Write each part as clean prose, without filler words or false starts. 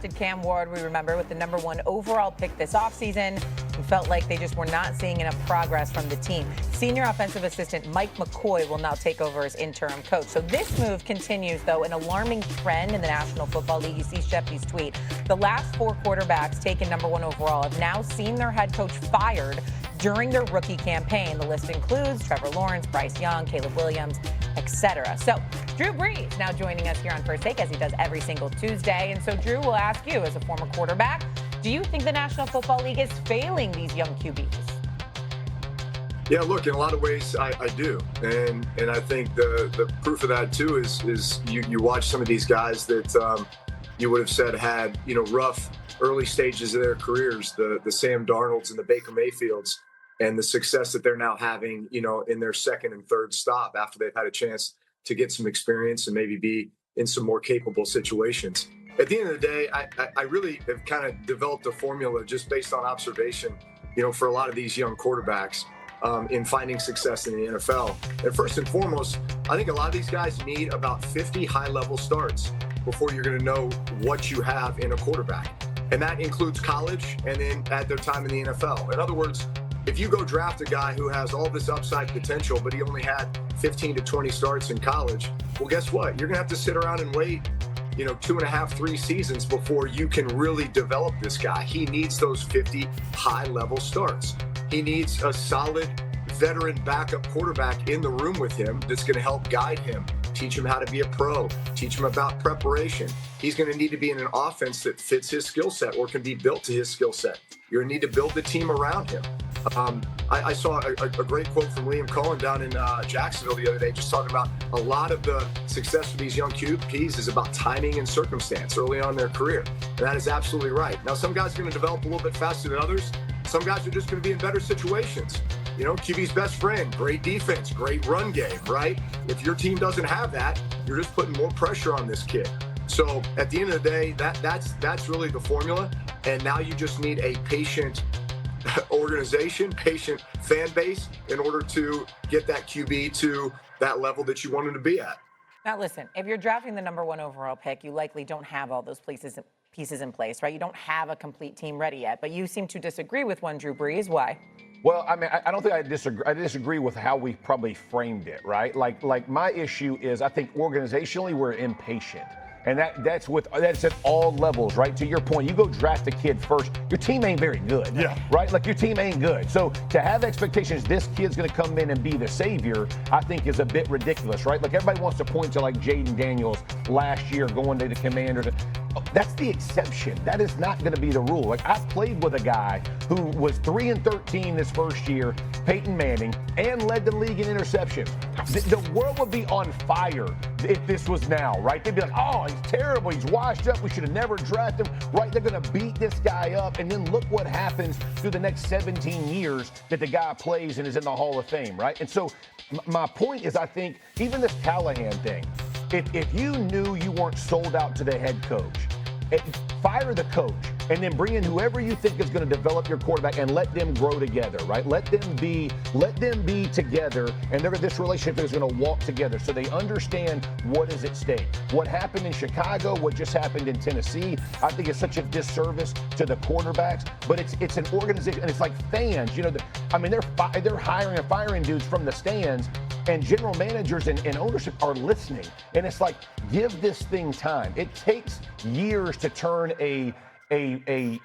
drafted Cam Ward, we remember, with the #1 overall pick this offseason. We felt like they just were not seeing enough progress from the team. Senior offensive assistant Mike McCoy will now take over as interim coach. So this move continues, though, an alarming trend in the National Football League. You see Shepty's tweet. The last 4 quarterbacks taken #1 overall have now seen their head coach fired during their rookie campaign. The list includes Trevor Lawrence, Bryce Young, Caleb Williams, etc. So Drew Brees now joining us here on First Take, as he does every single Tuesday. And so, Drew, we'll ask you, as a former quarterback, do you think the National Football League is failing these young QBs? Yeah, look, in a lot of ways, I do. And I think the proof of that, too, is you watch some of these guys that you would have said had, rough early stages of their careers, the Sam Darnolds and the Baker Mayfields, and the success that they're now having, in their second and third stop after they've had a chance to get some experience and maybe be in some more capable situations. At the end of the day, I really have kind of developed a formula just based on observation, for a lot of these young quarterbacks in finding success in the NFL. And first and foremost, I think a lot of these guys need about 50 high-level starts before you're going to know what you have in a quarterback. And that includes college and then at their time in the NFL. In other words, if you go draft a guy who has all this upside potential, but he only had 15 to 20 starts in college, well, guess what? You're going to have to sit around and wait, 2.5, 3 seasons before you can really develop this guy. He needs those 50 high-level starts. He needs a solid veteran backup quarterback in the room with him that's going to help guide him, teach him how to be a pro, teach him about preparation. He's going to need to be in an offense that fits his skill set or can be built to his skill set. You're going to need to build the team around him. I saw a great quote from Liam Cohen down in Jacksonville the other day, just talking about a lot of the success for these young QBs is about timing and circumstance early on in their career. And that is absolutely right. Now, some guys are going to develop a little bit faster than others. Some guys are just going to be in better situations. QB's best friend, great defense, great run game, right? If your team doesn't have that, you're just putting more pressure on this kid. So at the end of the day, that's really the formula. And now you just need a patient organization, patient fan base in order to get that QB to that level that you want him to be at. Now, listen, if you're drafting the #1 overall pick, you likely don't have all those pieces in place, right? You don't have a complete team ready yet, but you seem to disagree with one Drew Brees. Why? Well, I mean, I don't think I disagree. I disagree with how we probably framed it, right? Like my issue is I think organizationally we're impatient. And that's at all levels, right? To your point, you go draft a kid first, your team ain't very good, right? Like your team ain't good. So to have expectations this kid's going to come in and be the savior, I think is a bit ridiculous, right? Like everybody wants to point to like Jayden Daniels last year going to the Commanders. That's the exception. That is not going to be the rule. Like I played with a guy who was 3-13 this first year, Peyton Manning, and led the league in interceptions. The world would be on fire if this was now, right? They'd be like, oh, he's terrible. He's washed up. We should have never drafted him, right? They're going to beat this guy up. And then look what happens through the next 17 years that the guy plays and is in the Hall of Fame, right? And so my point is, I think even this Callahan thing, if you knew you weren't sold out to the head coach, fire the coach and then bring in whoever you think is going to develop your quarterback and let them grow together, right? Let them be together, and this relationship is going to walk together so they understand what is at stake. What happened in Chicago, what just happened in Tennessee, I think it's such a disservice to the quarterbacks, but it's an organization, and it's like fans, they're hiring and firing dudes from the stands, and general managers and ownership are listening. And it's like, give this thing time. It takes years to turn a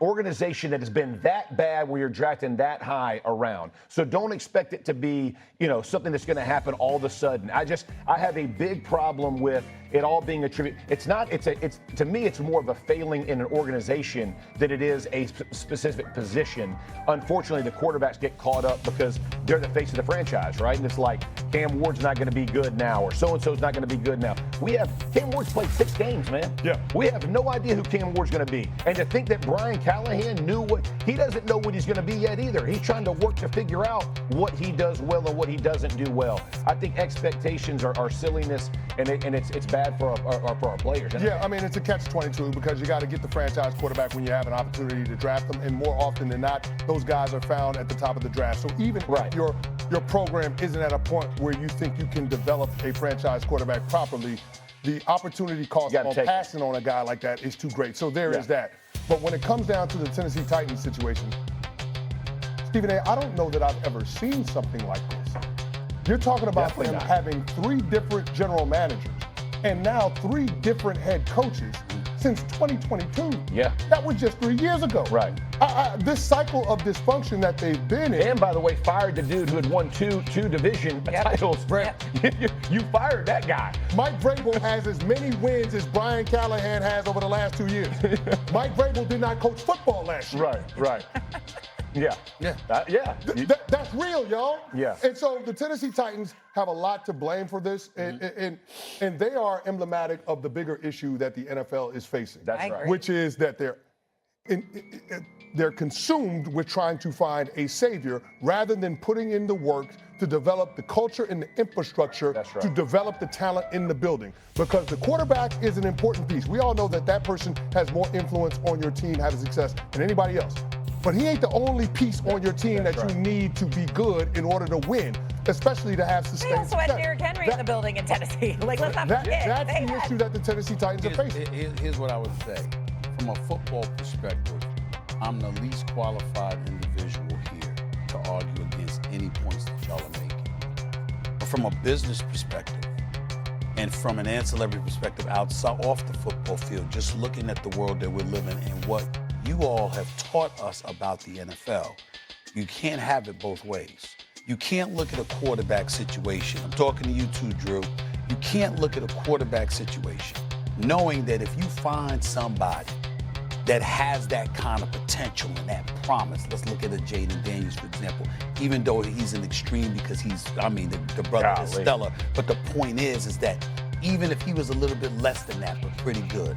organization that has been that bad where you're drafting that high around. So don't expect it to be, something that's going to happen all of a sudden. I have a big problem with it all being attributed. To me, it's more of a failing in an organization than it is a specific position. Unfortunately, the quarterbacks get caught up because they're the face of the franchise, right? And it's like, Cam Ward's not going to be good now, or so-and-so's not going to be good now. Cam Ward's played 6 games, man. Yeah. We have no idea who Cam Ward's going to be. And to think that Brian Callahan he doesn't know what he's going to be yet either. He's trying to work to figure out what he does well and what he doesn't do well. I think expectations are silliness, and it's bad for our players. Yeah, I mean, it's a catch-22 because you got to get the franchise quarterback when you have an opportunity to draft them, and more often than not, those guys are found at the top of the draft. So even if your program isn't at a point where you think you can develop a franchise quarterback properly, the opportunity cost on passing on a guy like that is too great. So there is that. But when it comes down to the Tennessee Titans situation, Stephen A., I don't know that I've ever seen something like this. You're talking about them having 3 different general managers and now 3 different head coaches since 2022. Yeah. That was just 3 years ago. Right. This cycle of dysfunction that they've been in. And by the way, fired the dude who had won two division titles. You fired that guy. Mike Vrabel has as many wins as Brian Callahan has over the last 2 years. Mike Vrabel did not coach football last year. Right. Yeah. That's real, y'all. Yeah. And so the Tennessee Titans have a lot to blame for this, and they are emblematic of the bigger issue that the NFL is facing. That's right. Which is that they're consumed with trying to find a savior rather than putting in the work to develop the culture and the infrastructure to develop the talent in the building. Because the quarterback is an important piece. We all know that person has more influence on your team having success than anybody else. But he ain't the only piece on your team that you need to be good in order to win, especially to have sustained success. They also had Derrick Henry in the building in Tennessee. Let's not forget. That's the issue that the Tennessee Titans are facing. Here's what I would say. From a football perspective, I'm the least qualified individual here to argue against any points that y'all are making. But from a business perspective, and from an ancillary perspective off the football field, just looking at the world that we're living in and what you all have taught us about the NFL, you can't have it both ways. You can't look at a quarterback situation. I'm talking to you too, Drew. You can't look at a quarterback situation knowing that if you find somebody that has that kind of potential and that promise, let's look at a Jayden Daniels, for example, even though he's an extreme because the brother is stellar. But the point is that even if he was a little bit less than that, but pretty good,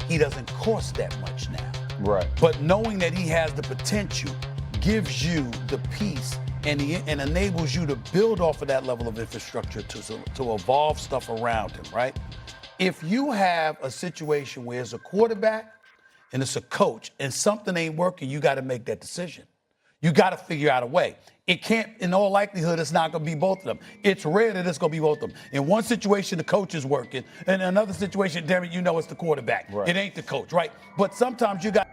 he doesn't cost that much now. Right. But knowing that he has the potential gives you the peace and enables you to build off of that level of infrastructure to evolve stuff around him, right? If you have a situation where it's a quarterback and it's a coach and something ain't working, you got to make that decision. You got to figure out a way. It can't, in all likelihood, it's not going to be both of them. It's rare that it's going to be both of them. In one situation, the coach is working. In another situation, damn it, you know it's the quarterback. Right. It ain't the coach, right? But sometimes you got